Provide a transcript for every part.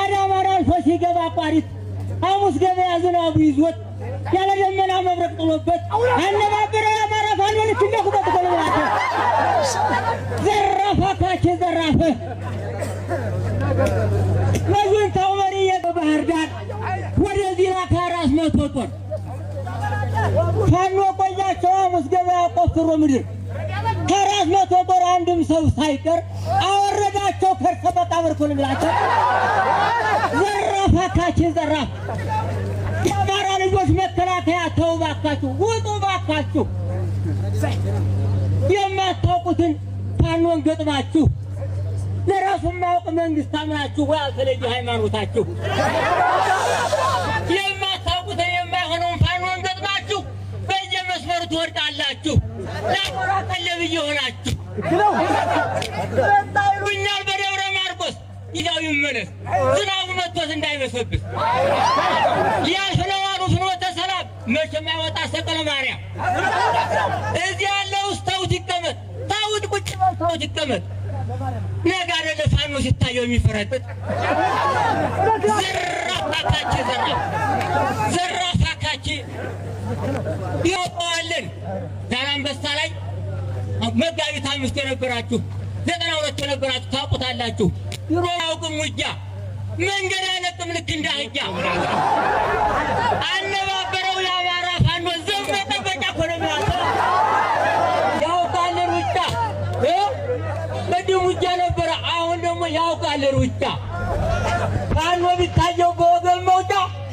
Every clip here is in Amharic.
አዳማራ ሶሲ ገባ ቋሪት ሐሙስ ገበያ ዝናቡ ይዞት ያለ ደመና መብረቅ ጥሎበት አነባበረ አማራ ፋኖች እንደኩበት ተለዋተ ዘራፋታች ዘራፈ ወይን ታውመሪ የባህር ዳር ወደዚህ ከራስ መቶ ጦር ፋኖ ቆያቸው ሐሙስ ገበያ ቆፍሮ ምድር ከራስ መቶ ጦር አንድም ሰው ሳይቀር አወረዳቸው ከርሰ መቃብር ኮልላቸው ዘራፋታች ዘራፍ የአማራ ልጆች መከላከያ ተው ባካችሁ ውጡ ባካችሁ የማታውቁትን ፋኖን ገጥማችሁ ለራሱ ማውቅ መንግስት አምናችሁ ወይ አልተለየ ሃይማኖታችሁ የማታውቁትን የማይሆነውን ፋኖን ገጥማችሁ በየመስመሩ ትወርዳላችሁ ለአማራ ቀለብ እየሆናችሁ እኛል በደብረ ማርቆስ ይዛው ይመለስ ዝናቡ መጥቶት እንዳይበሰብስ ያልፍነው አሉ ፍኖተ ሰላም መቼም አይወጣ ሰቀለ ማርያም እዚህ ያለው ታውት ይቀመጥ ታውት ቁጭ ታውት ይቀመጥ ነገ አይደለ ፋኖ ሲታየው የሚፈረጥጥ ዘራፋካች ይወጣዋለን ዛላምበሳ ላይ መጋቢት 5 የነበራችሁ 92 የነበራችሁ ታውቁታላችሁ ድሮ ያውቅም ውጊያ መንገድ አይለቅም ልክ እንደ አህያ አነባበረው የአማራ ፋኖ ዘመተ በቃ ኮረሚያታ ያውቃል ሩጫ በደም ውጊያ ነበረ አሁን ደግሞ ያውቃል ሩጫ ፋኖ ቢታየው በወገን መውጫ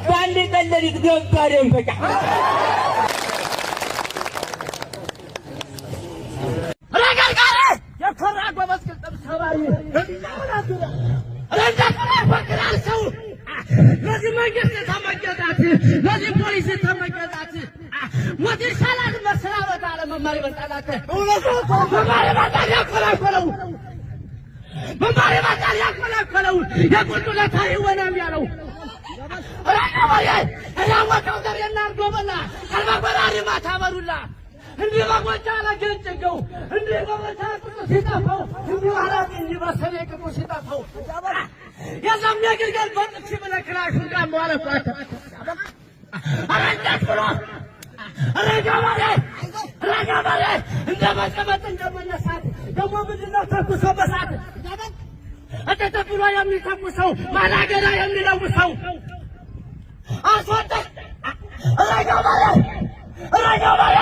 ባንድ ቀለሊት ገባ ደንበጫ ረጋጋለ የፈራጎ መስቀል ተሰባሪ ለዚህ መንግስት ተመገጣት ለዚህ ፖሊስ ተመገጣት ወዲ ሰላት መስራበት አለ መማር ይመጣላት መማር ይመጣል ያቆላቆለው የቁልቁለታ ይወናም ያለው ረጋባዬ ያወቀው ዘሬና አርጎበላ አልባበራሪ ማታበሩላ እንዲህ በጎቻ ለገንጭገው እንዲህ በጎቻ ቅዱስ ሲጠፋው እንዲህ አላቂ እንዲህ በሰኔ ቅዱስ ሲጠፋው የዛም የግልገል በጥፊ ብለክላሹን ጋር ማለፋት አረንዳት ብሎ ረጋባዬ እንደ መቀመጥ እንደመነሳት ደግሞ ምንድነው ተኩሶ በሳት ተተብሎ የሚተኩሰው ማላገዳ የሚለውሰው አስወጣ ረጋባዬ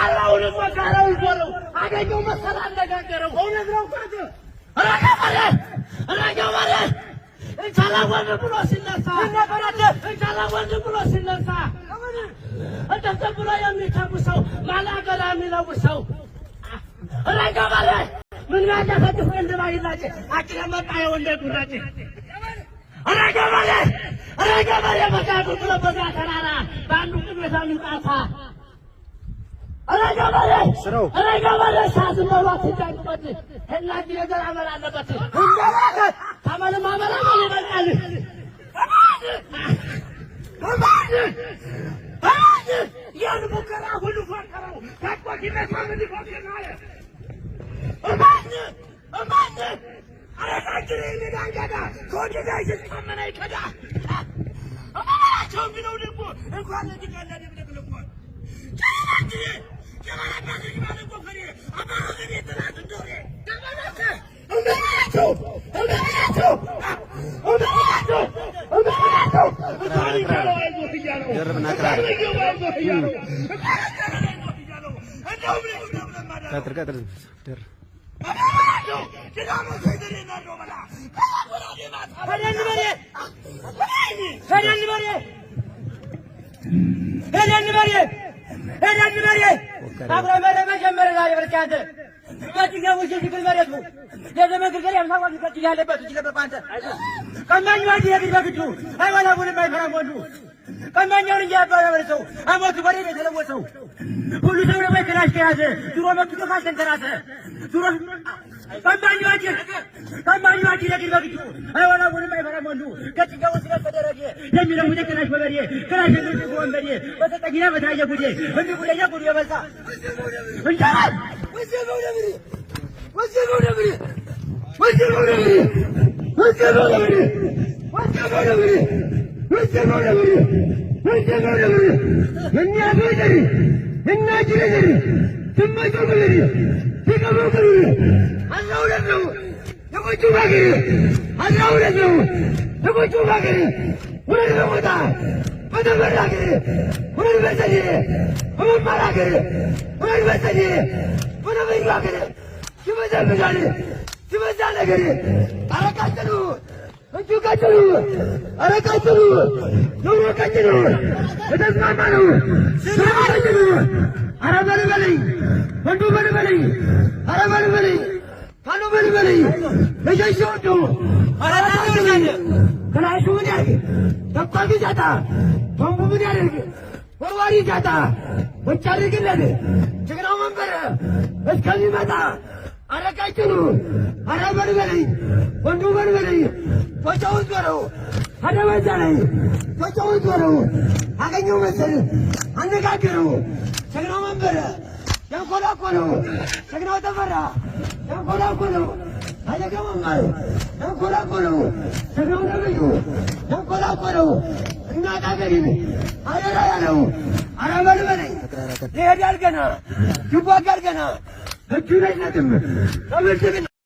አላውን ወጋራው ይዞረው አገኘው መሰል አነጋገረው እውነት ነው ታዲያ ረጋባዬ እንቻላወን ብሎ ሲነሳ እንቻላወን ብሎ ሲነሳ ተተብሎ የሚተኩሰው ማላገዳ የሚለውሰው ረጋባዬ ምን ያደረግህ እንደማይላጭ አጭለመጣ የወንደ ጉራጭ ረጋባዬ በቃቁ ለበዛ ተራራ ባንዱ ቅቤታ ምንጣታ ረጋባዬ ሳዝመዋት ይጫጭበት እናጂ ነገር አመል አለበት ተመልማ መራመል ይበቃል ያን ሙከራ ሁሉ ፎከረው ታቆቂ መስማም እንዲፎክናለ እማን አረጋግሬ ለዳንጋዳ ኮዲዳ ይስከመና ይከዳ አማራቸው ቢለው ደግሞ እንኳን ለዲቃላ ደብደብልቆ ጀማራባክ ይባል ቆፈሬ አማራ ለቤተላት እንደሆነ ተመለከ ደርብና ክራር ቀጥር ደር ቀማኛውን እያባረረው አሞቱ በሬ የተለወሰው ሁሉ ሰው ነው ከላሽ ከያዘ ድሮ መክቶ ካስተንተራሰ ድሮ ቀማኛው ለግርበግቱ አይወላ ወደ ማይፈራም ወንዱ ከጭጋው ስለተደረገ የሚለው ከላሽ በበሬ ከላሽ ወንበሬ በተጠጊና በታየ ጉዴ እንዴ ጉዴ ጉዴ በዛ እንጃ ወዘው ነብሪ Arabada